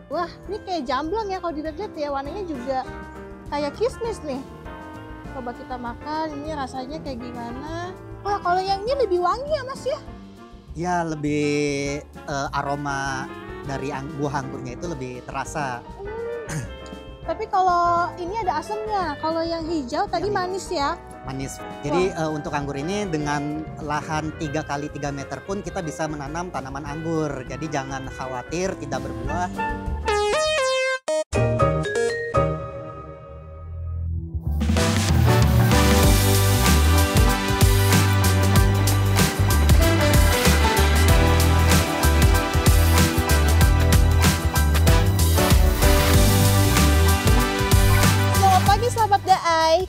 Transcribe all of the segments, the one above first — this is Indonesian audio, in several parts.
Wah, ini kayak jamblang ya kalau dilihat-lihat ya, warnanya juga kayak kismis nih. Coba kita makan, ini rasanya kayak gimana. Wah, kalau yang ini lebih wangi ya Mas ya? Ya lebih aroma dari buah anggurnya itu lebih terasa. Tapi kalau ini ada asamnya, kalau yang hijau tadi manis ya? Manis. Jadi untuk anggur ini dengan lahan 3 kali 3 meter pun kita bisa menanam tanaman anggur. Jadi jangan khawatir tidak berbuah.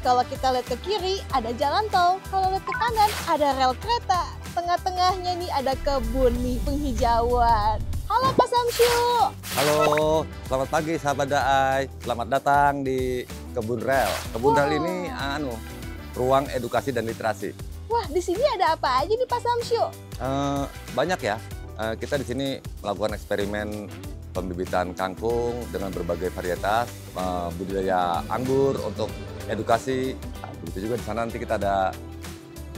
Kalau kita lihat ke kiri ada jalan tol, kalau lihat ke kanan ada rel kereta, tengah-tengahnya nih ada kebun nih penghijauan. Halo Pak Samsyu. Halo, selamat pagi sahabat Daai. Selamat datang di kebun rel. Kebun rel ini ruang edukasi dan literasi. Wah, di sini ada apa aja nih Pak Samsyu? Banyak ya. Kita di sini melakukan eksperimen pembibitan kangkung dengan berbagai varietas, budidaya anggur untuk edukasi. Begitu juga di sana nanti kita ada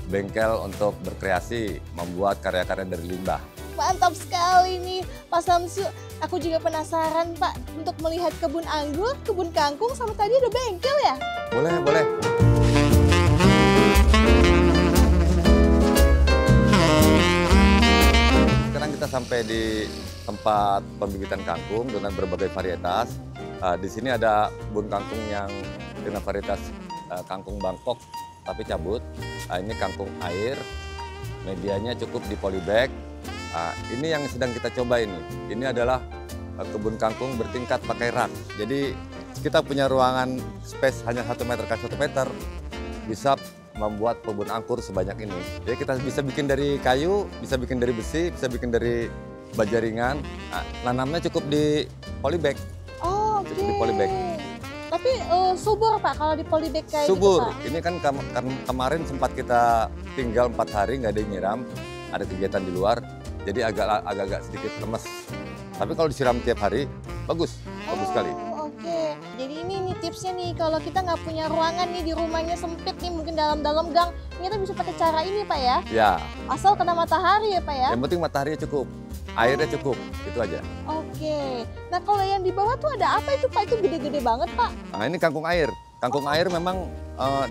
bengkel untuk berkreasi, membuat karya-karya dari limbah. Mantap sekali nih Pak Samsyu. Aku juga penasaran Pak untuk melihat kebun anggur, kebun kangkung, sama tadi ada bengkel ya? Boleh, boleh. Sekarang kita sampai di tempat pembibitan kangkung dengan berbagai varietas. Di sini ada kebun kangkung yang dengan varietas kangkung Bangkok tapi cabut. Ini kangkung air, medianya cukup di polybag. Ini yang sedang kita coba ini. Ini adalah kebun kangkung bertingkat pakai rak. Jadi kita punya ruangan space hanya 1 meter x 1 meter, bisa membuat kebun anggur sebanyak ini. Jadi kita bisa bikin dari kayu, bisa bikin dari besi, bisa bikin dari baja ringan. Nanamnya cukup di polybag. Oh, oke. Cukup di polybag. Tapi subur Pak kalau di polybag kayak subur. gitu Pak? Ini kan kemarin sempat kita tinggal 4 hari nggak ada yang nyiram, ada kegiatan di luar, jadi agak-agak sedikit lemes. Tapi kalau disiram tiap hari, bagus sekali. Oke. Jadi ini tipsnya nih, kalau kita nggak punya ruangan nih di rumahnya sempit nih, mungkin dalam gang, kita bisa pakai cara ini Pak ya? Ya. Asal kena matahari ya Pak ya? Yang penting mataharinya cukup, airnya cukup, itu aja. Oke. Nah kalau yang di bawah tuh ada apa itu Pak? Itu gede-gede banget Pak. Nah ini kangkung air. Kangkung air memang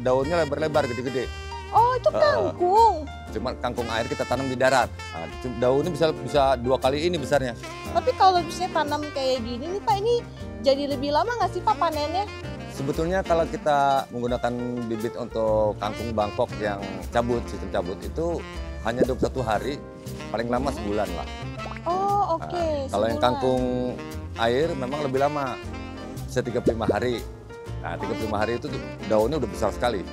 daunnya lebar-lebar, gede-gede. Oh itu kangkung. Cuma kangkung air kita tanam di darat. Daunnya bisa 2 kali ini besarnya. Tapi kalau misalnya tanam kayak gini nih Pak, ini jadi lebih lama nggak sih Pak panennya? Sebetulnya kalau kita menggunakan bibit untuk kangkung Bangkok yang cabut, sistem cabut itu hanya 21 hari, paling lama sebulan lah. Oh oke. Kalau yang kangkung air memang lebih lama, bisa 35 hari. Nah 35 hari itu daunnya udah besar sekali.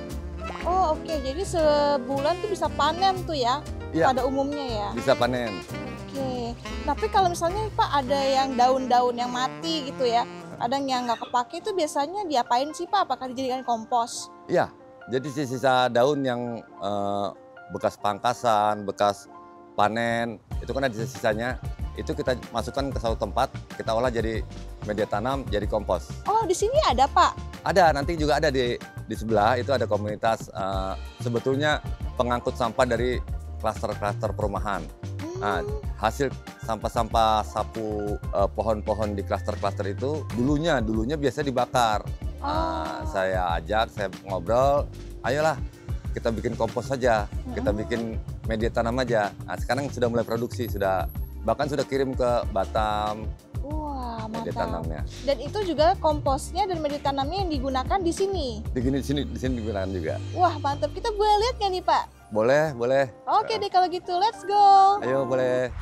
Oh oke, jadi sebulan tuh bisa panen tuh ya, Iya, pada umumnya ya? bisa panen. Oke, tapi kalau misalnya Pak ada yang daun-daun yang mati gitu ya, kadang yang nggak kepake itu biasanya diapain sih Pak? Apakah dijadikan kompos? Iya, jadi sisa daun yang bekas pangkasan, bekas panen, itu kan ada sisanya, itu kita masukkan ke satu tempat, kita olah jadi media tanam, jadi kompos. Oh di sini ada Pak? Ada, nanti juga ada di sebelah itu ada komunitas sebetulnya pengangkut sampah dari klaster-klaster perumahan. Nah, hasil sampah-sampah sapu pohon-pohon di klaster-klaster itu dulunya biasa dibakar. Saya ajak, saya ngobrol, ayolah kita bikin kompos saja, kita bikin media tanam aja. Nah, sekarang sudah mulai produksi, bahkan sudah kirim ke Batam. Wah, media mantap. tanamnya. Dan itu juga komposnya dan media tanamnya yang digunakan di sini? Di sini digunakan juga. Wah, mantap. Kita boleh lihat nggak nih Pak? Boleh, boleh. Oke deh kalau gitu, let's go. Ayo, boleh.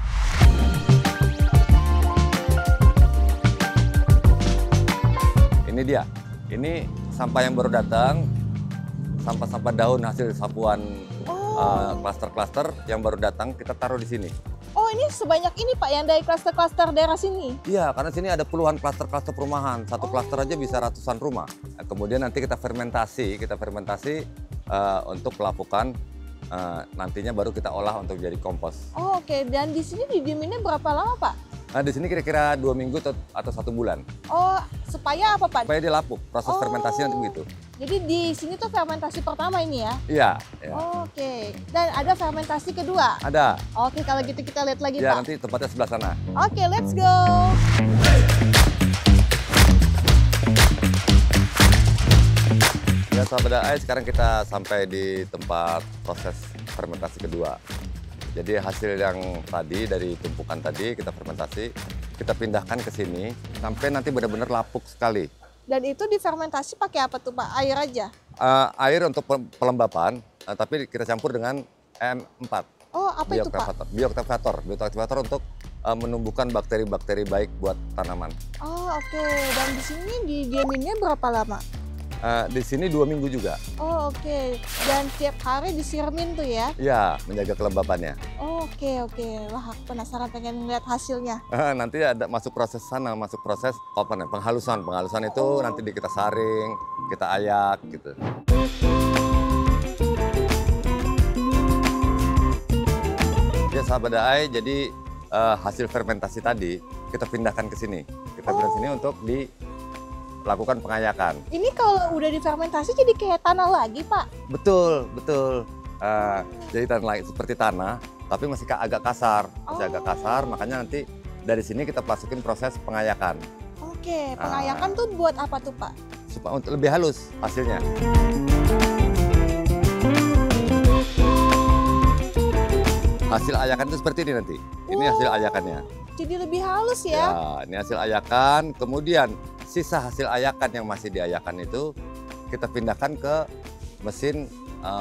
Ini dia. Ini sampah yang baru datang, sampah-sampah daun hasil sapuan klaster-klaster yang baru datang, kita taruh di sini. Oh ini sebanyak ini Pak yang dari klaster-klaster daerah sini? Iya, karena sini ada puluhan klaster-klaster perumahan. Satu klaster aja bisa ratusan rumah. Nah, kemudian nanti kita fermentasi untuk pelapukan. Nantinya baru kita olah untuk jadi kompos. Oh oke, dan di sini didieminnya berapa lama Pak? Nah, di sini kira-kira 2 minggu atau 1 bulan. Oh, supaya apa Pak? Supaya dia lapuk, proses fermentasinya nanti begitu. Jadi di sini tuh fermentasi pertama ini ya? Iya. Ya. Oke. Dan ada fermentasi kedua? Ada. Oke, kalau gitu kita lihat lagi Ya, Pak. nanti tempatnya sebelah sana. Oke, let's go. Ya, sahabat AI, sekarang kita sampai di tempat proses fermentasi kedua. Jadi hasil yang tadi dari tumpukan tadi kita fermentasi, kita pindahkan ke sini sampai nanti benar-benar lapuk sekali. Dan itu difermentasi pakai apa tuh Pak? Air aja? Air untuk pelembapan, tapi kita campur dengan M4. Oh, apa itu Pak? Bioaktivator untuk menumbuhkan bakteri-bakteri baik buat tanaman. Oh, oke. Dan di sini didiaminnya berapa lama? Di sini 2 minggu juga. Oh, oke. Dan tiap hari disiramin tuh ya? Ya, menjaga kelembapannya. Oh, oke. Wah, aku penasaran pengen lihat hasilnya. Nanti ada masuk proses sana, masuk proses penghalusan. Penghalusan itu nanti kita saring, kita ayak gitu. Ya sahabat AI, jadi hasil fermentasi tadi kita pindahkan ke sini. Kita pindahkan ke sini untuk dilakukan pengayakan. Ini kalau udah difermentasi jadi kayak tanah lagi Pak? Betul. Jadi tanah lagi seperti tanah, tapi masih agak kasar. Makanya nanti dari sini kita masukin proses pengayakan. Oke, pengayakan tuh buat apa tuh Pak? Supaya untuk lebih halus hasilnya. Hasil ayakan itu seperti ini nanti. Ini hasil ayakannya. Jadi lebih halus ya? Ya, ini hasil ayakan. Kemudian sisa hasil ayakan yang masih diayakan itu kita pindahkan ke mesin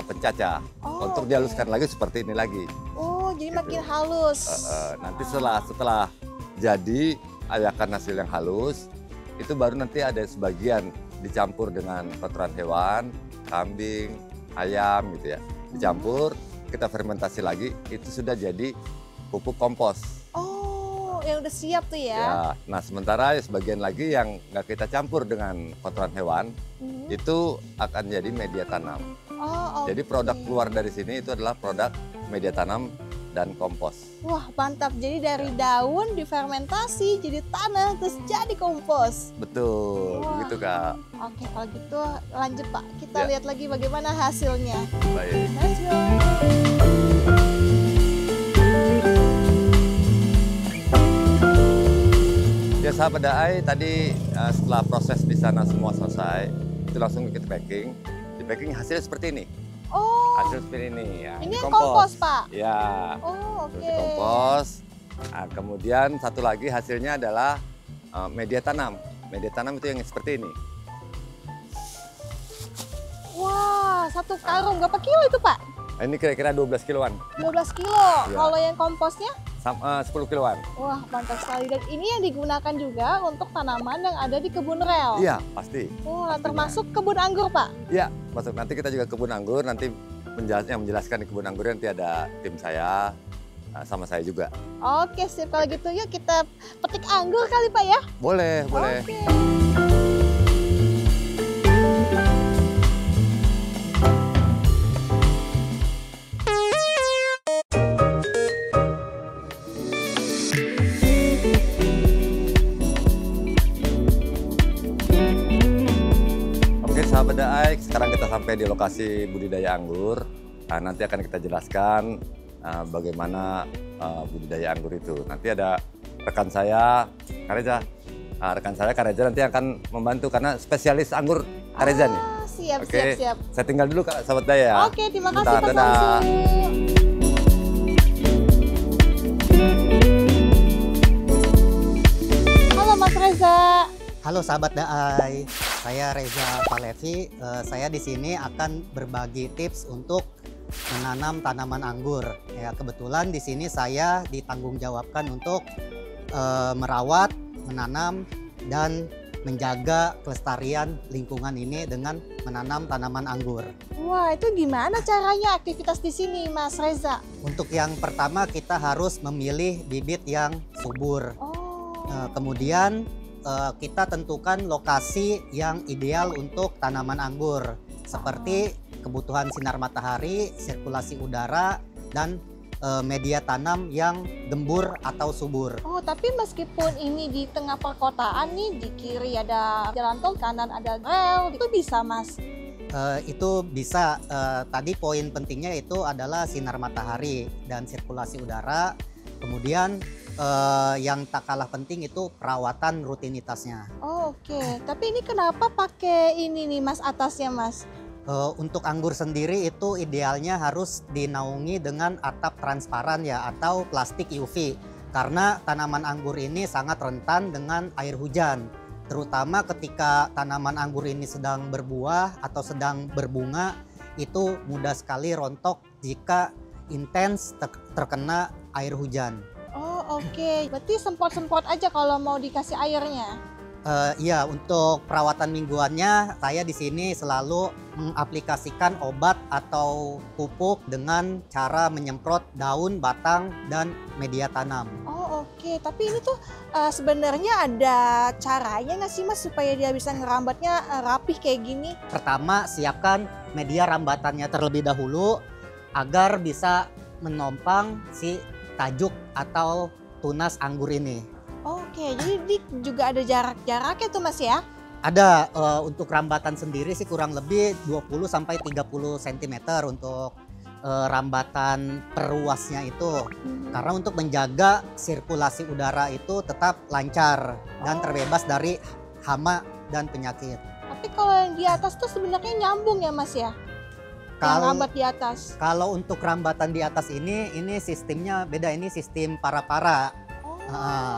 pencacah untuk dihaluskan lagi seperti ini lagi. Oh, jadi gitu. makin halus. Nanti setelah jadi ayakan hasil yang halus, itu baru nanti ada sebagian dicampur dengan kotoran hewan, kambing, ayam gitu ya. Dicampur, kita fermentasi lagi, itu sudah jadi pupuk kompos. Oh, yang udah siap tuh ya? Ya, nah sementara sebagian lagi yang nggak kita campur dengan kotoran hewan, itu akan jadi media tanam. Jadi produk keluar dari sini itu adalah produk media tanam dan kompos. Wah, mantap. Jadi dari daun difermentasi jadi tanah terus jadi kompos. Betul, begitu Kak. Oke, kalau gitu lanjut Pak. Kita lihat lagi bagaimana hasilnya. Baik. Let's go. Ya sahabat AI, tadi setelah proses di sana semua selesai, itu langsung kita packing. Di packing hasilnya seperti ini. Oh. Hasil seperti ini ya. Ini yang kompos Pak? Ya. Oh, oke. Kompos. Nah, kemudian satu lagi hasilnya adalah media tanam. Media tanam itu yang seperti ini. Wah, 1 karung berapa kilo itu Pak? Ini kira-kira 12 kiloan. 12 kilo. Ya. Kalau yang komposnya? 10 kiloan. Wah, mantap sekali. Dan ini yang digunakan juga untuk tanaman yang ada di kebun rel. Iya, pasti. Wah, termasuk kebun anggur Pak? Iya, masuk. Nanti kita juga kebun anggur, nanti menjelaskan di kebun anggur nanti ada tim saya, sama saya juga. Oke, sip. Kalau gitu yuk kita petik anggur kali Pak ya? Boleh. Oke. Sahabat AI, sekarang kita sampai di lokasi budidaya anggur. Nah, nanti akan kita jelaskan bagaimana budidaya anggur itu. Nanti ada rekan saya, Kareja. Rekan saya Kareja nanti akan membantu karena spesialis anggur Kareja nih. Siap. Saya tinggal dulu Kak, sahabat Daya. Oke, terima kasih Pak dadah. Samsu. Halo Mas Reza. Halo sahabat Daai, saya Reza Palevi. Saya di sini akan berbagi tips untuk menanam tanaman anggur. Ya, kebetulan di sini saya ditanggung jawabkan untuk merawat, menanam, dan menjaga kelestarian lingkungan ini dengan menanam tanaman anggur. Wah, itu gimana caranya aktivitas di sini, Mas Reza? Untuk yang pertama kita harus memilih bibit yang subur. Kemudian kita tentukan lokasi yang ideal untuk tanaman anggur, seperti kebutuhan sinar matahari, sirkulasi udara, dan media tanam yang gembur atau subur. Oh, tapi meskipun ini di tengah perkotaan nih, di kiri ada jalan tol, kanan ada rel, itu bisa Mas? Itu bisa. Tadi poin pentingnya itu adalah sinar matahari dan sirkulasi udara. Kemudian yang tak kalah penting itu perawatan rutinitasnya. Oh, oke. Tapi ini kenapa pakai ini nih Mas atasnya Mas? Untuk anggur sendiri itu idealnya harus dinaungi dengan atap transparan ya atau plastik UV. Karena tanaman anggur ini sangat rentan dengan air hujan. Terutama ketika tanaman anggur ini sedang berbuah atau sedang berbunga, itu mudah sekali rontok jika intens terkena air hujan. Oh, oke. Berarti semprot-semprot aja kalau mau dikasih airnya. Iya, untuk perawatan mingguannya saya di sini selalu mengaplikasikan obat atau pupuk dengan cara menyemprot daun, batang, dan media tanam. Oh, oke. Tapi ini tuh sebenarnya ada caranya nggak sih Mas supaya dia bisa ngerambatnya rapih kayak gini? Pertama, siapkan media rambatannya terlebih dahulu agar bisa menompang si tajuk atau tunas anggur ini. Oke, jadi ini juga ada jarak-jaraknya tuh Mas ya? Ada, untuk rambatan sendiri sih kurang lebih 20 sampai 30 cm untuk rambatan perluasnya itu. Karena untuk menjaga sirkulasi udara itu tetap lancar dan terbebas dari hama dan penyakit. Tapi kalau yang di atas tuh sebenarnya nyambung ya Mas ya? Yang rambat di atas. Kalau untuk rambatan di atas ini sistemnya beda, ini sistem para-para.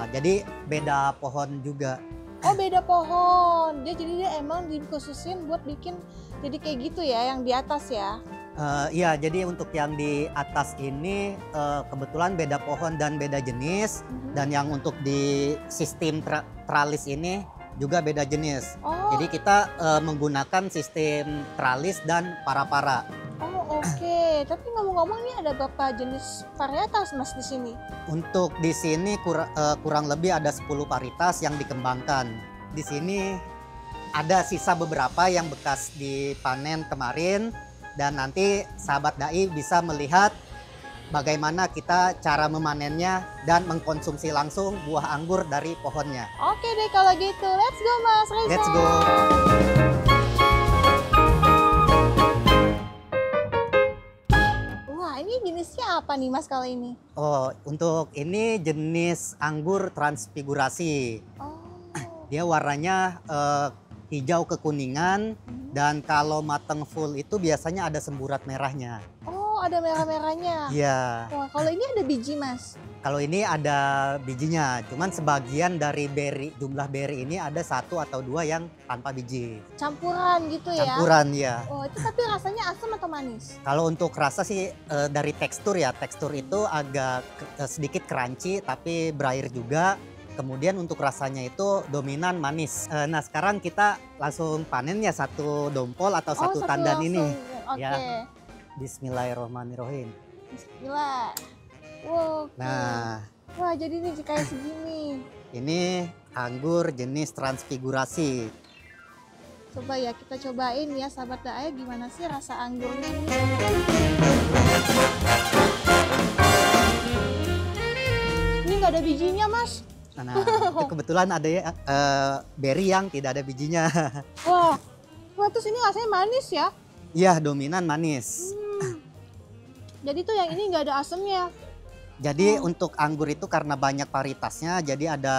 Jadi beda pohon juga. Oh, beda pohon. Jadi dia emang dikhususin buat bikin jadi kayak gitu ya yang di atas ya? Iya, jadi untuk yang di atas ini kebetulan beda pohon dan beda jenis. Dan yang untuk di sistem tralis ini juga beda jenis. Oh. Jadi kita menggunakan sistem tralis dan para-para. Oh, oke. Tapi ngomong-ngomong nih ada berapa jenis varietas Mas di sini? Untuk di sini kurang lebih ada 10 varietas yang dikembangkan. Di sini ada sisa beberapa yang bekas dipanen kemarin dan nanti sahabat dai bisa melihat bagaimana kita cara memanennya dan mengkonsumsi langsung buah anggur dari pohonnya. Oke deh kalau gitu. Let's go Mas Reza. Let's go. Ini jenisnya apa nih Mas kalau ini? Oh, untuk ini jenis anggur transfigurasi. Oh. Dia warnanya hijau kekuningan dan kalau matang full itu biasanya ada semburat merahnya. Oh, ada merah-merahnya. Iya. Wah, kalau ini ada biji Mas? Kalau ini ada bijinya, cuman sebagian dari jumlah beri ini ada 1 atau 2 yang tanpa biji. Campuran gitu ya? Campuran ya. Oh, itu tapi rasanya asam atau manis? Kalau untuk rasa sih dari tekstur ya, tekstur itu agak sedikit crunchy tapi berair juga. Kemudian untuk rasanya itu dominan manis. Nah sekarang kita langsung panen ya satu dompol atau satu tandan langsung. ini. Oke. Ya. Bismillahirrahmanirrahim. Bismillah. Wow. Nah. Wah jadi ini kayak segini. Ini anggur jenis transfigurasi. Coba ya kita cobain ya sahabat dai gimana sih rasa anggurnya ini. Ini nggak ada bijinya Mas. Nah, itu kebetulan ada ya beri yang tidak ada bijinya. Wah, terus ini rasanya manis ya? Iya, dominan manis. Jadi tuh yang ini nggak ada asamnya. Jadi untuk anggur itu karena banyak varietasnya, jadi ada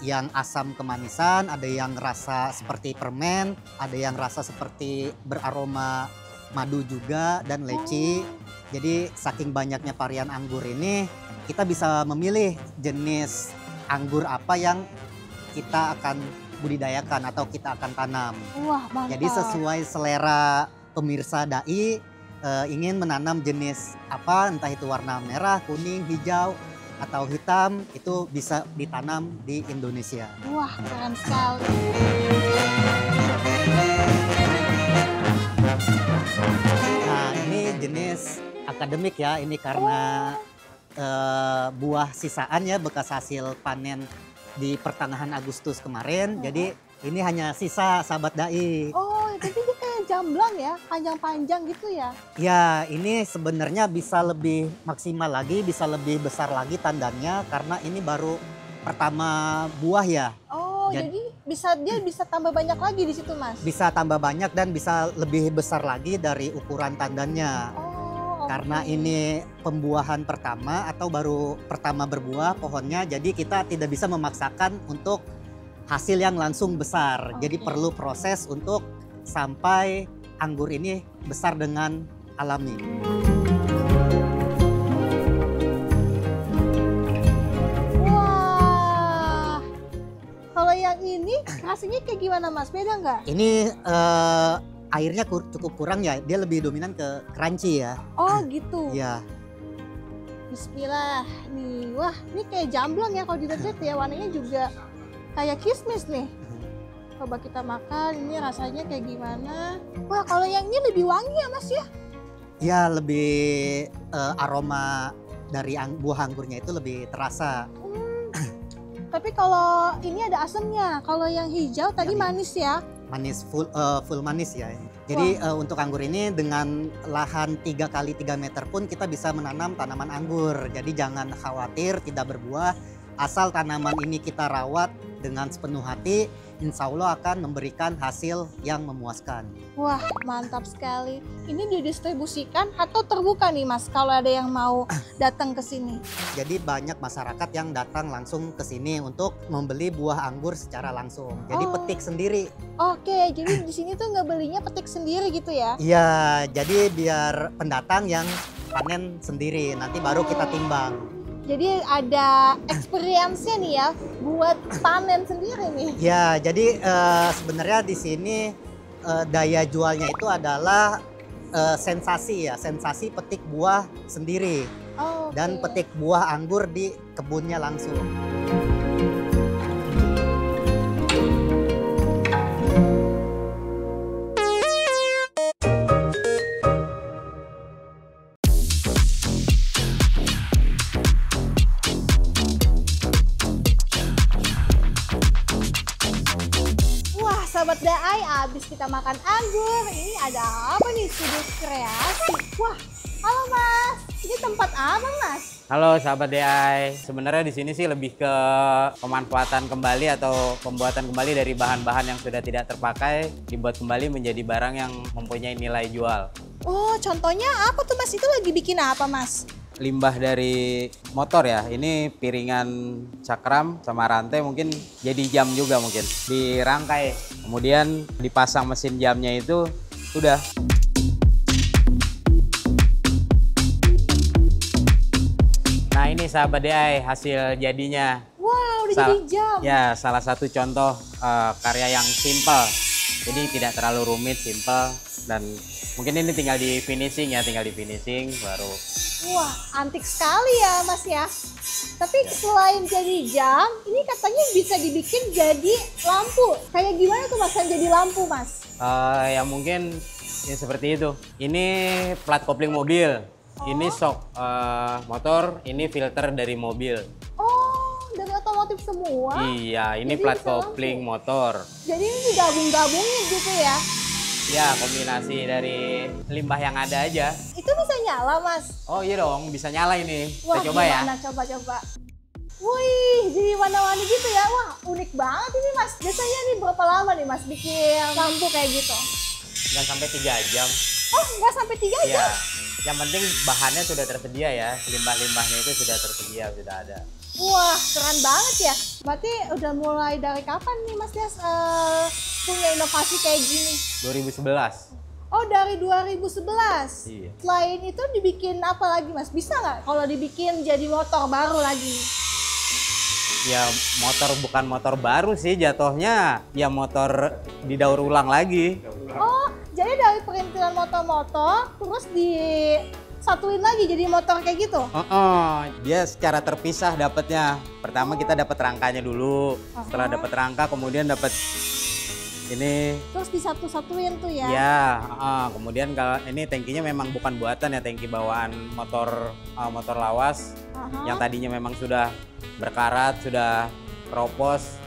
yang asam kemanisan, ada yang rasa seperti permen, ada yang rasa seperti beraroma madu juga dan leci. Jadi saking banyaknya varian anggur ini, kita bisa memilih jenis anggur apa yang kita akan budidayakan atau kita akan tanam. Wah, mantap. Jadi sesuai selera pemirsa dai ingin menanam jenis apa, entah itu warna merah, kuning, hijau, atau hitam, itu bisa ditanam di Indonesia. Wah, keren sekali. Nah, ini jenis akademik ya, ini karena buah sisaan ya, bekas hasil panen di pertengahan Agustus kemarin, jadi ini hanya sisa sahabat dai. Oh, tapi dia kayak jamblang ya, panjang-panjang gitu ya. Ya, ini sebenarnya bisa lebih maksimal lagi, bisa lebih besar lagi tandannya karena ini baru pertama buah ya. Oh, jadi dia bisa tambah banyak lagi di situ, Mas? Bisa tambah banyak dan bisa lebih besar lagi dari ukuran tandannya. Oh, Karena oke. ini pembuahan pertama atau baru pertama berbuah pohonnya, jadi kita tidak bisa memaksakan untuk hasil yang langsung besar. Jadi Oke. perlu proses untuk sampai anggur ini besar dengan alami. Wah, kalau yang ini rasanya kayak gimana, Mas? Beda nggak? Ini airnya cukup kurang ya, dia lebih dominan ke crunchy ya. Oh gitu. Iya. Bismillah nih. Wah, ini kayak jamblang ya kalau dilihat ya. Warnanya juga kayak kismis nih. Coba kita makan, ini rasanya kayak gimana. Wah, kalau yang ini lebih wangi ya, Mas ya? Ya lebih aroma dari buah anggurnya itu lebih terasa. Tapi kalau ini ada asamnya. Kalau yang hijau tadi Yang manis ya. Manis full manis ya. Jadi untuk anggur ini dengan lahan 3 kali 3 meter pun kita bisa menanam tanaman anggur. Jadi jangan khawatir tidak berbuah. Asal tanaman ini kita rawat dengan sepenuh hati, insya Allah akan memberikan hasil yang memuaskan. Wah, mantap sekali. Ini didistribusikan atau terbuka nih, Mas, kalau ada yang mau datang ke sini? Jadi banyak masyarakat yang datang langsung ke sini untuk membeli buah anggur secara langsung. Jadi Oh. petik sendiri. Oke, jadi di sini tuh nggak belinya petik sendiri gitu ya? Iya, jadi biar pendatang yang panen sendiri, nanti baru kita timbang. Jadi ada experience-nya nih ya buat panen sendiri nih. Ya, jadi sebenarnya di sini daya jualnya itu adalah sensasi ya, sensasi petik buah sendiri Oh, dan oke. petik buah anggur di kebunnya langsung. Wah, sahabat Daai, abis kita makan anggur, ini ada apa nih, sudut kreasi? Wah, halo Mas, ini tempat apa Mas? Halo sahabat DI, sebenarnya di sini sih lebih ke pemanfaatan kembali atau pembuatan kembali dari bahan-bahan yang sudah tidak terpakai, dibuat kembali menjadi barang yang mempunyai nilai jual. Oh, contohnya apa tuh Mas? Itu lagi bikin apa Mas? Limbah dari motor ya, ini piringan cakram sama rantai mungkin jadi jam juga mungkin. Dirangkai, kemudian dipasang mesin jamnya itu sudah. Nah ini sahabat DI hasil jadinya. Wow, udah jadi jam. Ya, salah satu contoh karya yang simple. Jadi tidak terlalu rumit, simple dan mungkin ini tinggal di finishing ya, tinggal di finishing baru. Wah, antik sekali ya Mas ya. Tapi selain jadi jam, ini katanya bisa dibikin jadi lampu. Kayak gimana tuh Mas yang jadi lampu Mas? Ya mungkin ya seperti itu. Ini plat kopling mobil, ini shock motor, ini filter dari mobil. Oh, dari otomotif semua? Iya, ini Jadi plat bisa lampu. kopling motor. Jadi ini digabung-gabungin gitu ya? Ya, kombinasi dari limbah yang ada aja. Itu bisa nyala Mas? Oh iya dong, bisa nyala ini. Wah, Kita coba ya. gimana? Coba-coba. Wih, jadi warna-warni gitu ya. Wah, unik banget ini Mas. Biasanya nih berapa lama nih Mas bikin lampu kayak gitu? Nggak sampai 3 jam. Oh, nggak sampai 3 Ya, jam? yang penting bahannya sudah tersedia ya. Limbah-limbahnya itu sudah tersedia, sudah ada. Wah, keren banget ya. Berarti udah mulai dari kapan nih Mas Des punya inovasi kayak gini? 2011. Oh, dari 2011? Iya. Selain itu dibikin apa lagi Mas? Bisa nggak kalau dibikin jadi motor baru lagi? Ya motor bukan motor baru sih jatuhnya. Ya motor didaur ulang lagi. Oh, jadi dari perintilan motor-motor terus disatuin lagi jadi motor kayak gitu? Dia secara terpisah dapatnya. Pertama kita dapat rangkanya dulu. Setelah dapat rangka kemudian dapat ini. Terus disatu-satuin tuh ya? Ya, kemudian kalau ini tangkinya memang bukan buatan ya, tangki bawaan motor motor lawas Aha. yang tadinya memang sudah berkarat, sudah keropos.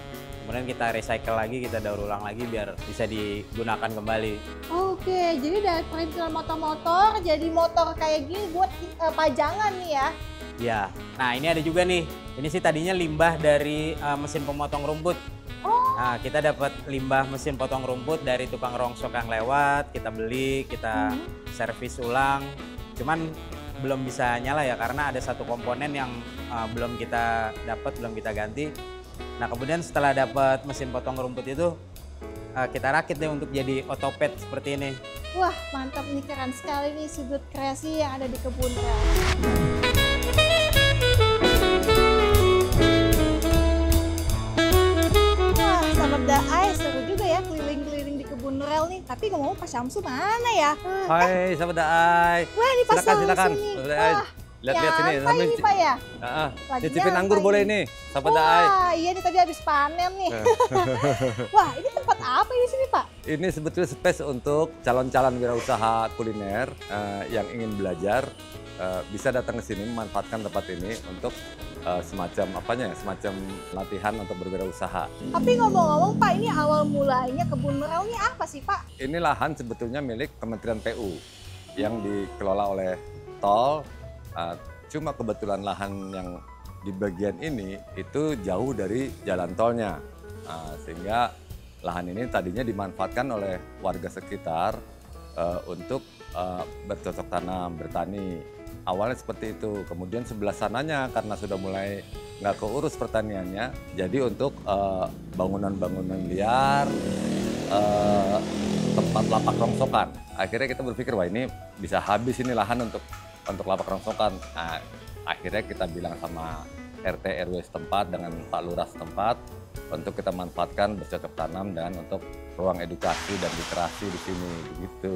kemudian kita recycle lagi, kita daur ulang lagi biar bisa digunakan kembali. Oke, jadi dari perintilan motor-motor jadi motor kayak gini buat pajangan nih ya. Ya, nah ini ada juga nih, ini sih tadinya limbah dari mesin pemotong rumput. Nah, kita dapat limbah mesin potong rumput dari tukang rongsok yang lewat, kita beli, kita servis ulang. Cuman belum bisa nyala ya karena ada satu komponen yang belum kita dapat, belum kita ganti. Nah, kemudian setelah dapat mesin potong rumput itu kita rakit deh untuk jadi otopet seperti ini. Wah, mantap nih, keren sekali nih sudut kreasi yang ada di Kebun Rel. Sahabat Daai, seru juga ya keliling-keliling di Kebun Rel nih. Tapi ngomong Pak Syamsu mana ya? Hai sahabat Daai. Wah, ini Pak Syamsu Silakan. nih. Sahabat Daai. Wah, Lihat-lihat sini. apa ini Pak ya? Lagi Cicipin nyampe anggur ini. boleh nih, sahabat Daai. Wah, iya nih tadi habis panen nih. Wah, ini tempat apa di sini Pak? Ini sebetulnya space untuk calon-calon wirausaha kuliner yang ingin belajar bisa datang ke sini memanfaatkan tempat ini untuk semacam latihan untuk berwirausaha. Tapi ngomong-ngomong Pak, ini awal mulanya Kebun Rel ini apa sih Pak? Ini lahan sebetulnya milik Kementerian PU yang dikelola oleh Tol. Cuma kebetulan lahan yang di bagian ini itu jauh dari jalan tolnya, sehingga lahan ini tadinya dimanfaatkan oleh warga sekitar untuk bercocok tanam, bertani. Awalnya seperti itu, kemudian sebelah sananya karena sudah mulai nggak keurus pertaniannya, jadi untuk bangunan-bangunan liar, tempat lapak rongsokan. Akhirnya kita berpikir, wah ini bisa habis ini lahan untuk lapak rongsokan. Nah, akhirnya kita bilang sama RT RW setempat dengan Pak Lurah setempat untuk kita manfaatkan bercocok tanam dan untuk ruang edukasi dan literasi di sini begitu.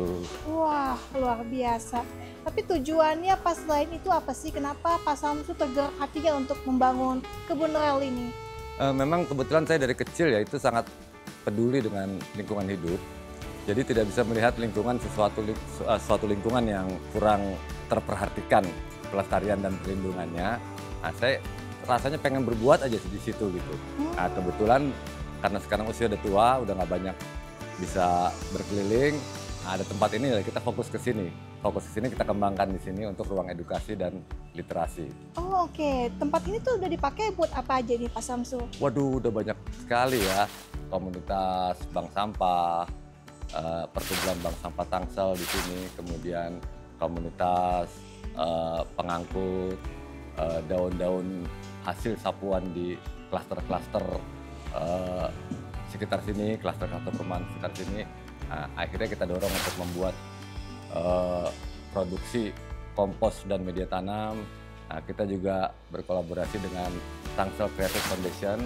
Wah, luar biasa. Tapi tujuannya pas selain itu apa sih? Kenapa Pak Syamsu tergerak hatinya untuk membangun Kebun Rel ini? Memang kebetulan saya dari kecil ya itu sangat peduli dengan lingkungan hidup. Jadi tidak bisa melihat lingkungan suatu lingkungan yang kurang terperhatikan pelestarian dan perlindungannya. Nah, saya rasanya pengen berbuat aja di situ gitu. Nah, kebetulan karena sekarang usia udah tua, udah nggak banyak bisa berkeliling. Nah, ada tempat ini, kita fokus ke sini. Fokus ke sini kita kembangkan di sini untuk ruang edukasi dan literasi. Oh, oke. Tempat ini tuh udah dipakai buat apa aja nih Pak Syamsu? Waduh, udah banyak sekali ya. Komunitas bank sampah, perkumpulan bank sampah Tangsel di sini, kemudian komunitas pengangkut daun-daun hasil sapuan di klaster-klaster sekitar sini, klaster-klaster perumahan sekitar sini. Nah, akhirnya kita dorong untuk membuat produksi kompos dan media tanam. Nah, kita juga berkolaborasi dengan Tangsel Creative Foundation.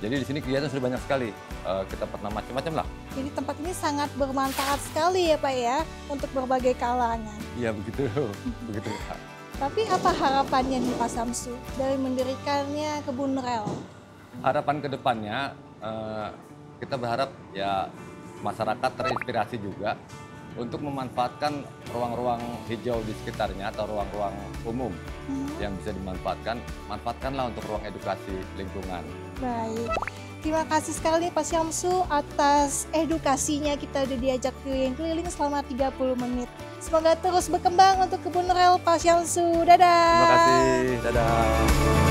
Jadi di sini kegiatan sudah banyak sekali. Kita pernah macam-macam lah. Jadi tempat ini sangat bermanfaat sekali ya Pak ya untuk berbagai kalangan. Iya begitu, begitu. Tapi apa harapannya nih Pak Syamsu dari mendirikannya Kebun Rel? Harapan kedepannya kita berharap ya masyarakat terinspirasi juga untuk memanfaatkan ruang-ruang hijau di sekitarnya atau ruang-ruang umum yang bisa dimanfaatkan. Manfaatkanlah untuk ruang edukasi lingkungan. Baik, terima kasih sekali Pak Syamsu atas edukasinya. Kita udah diajak keliling-keliling selama 30 menit. Semoga terus berkembang untuk Kebun Rel Pak Syamsu. Dadah! Terima kasih, dadah!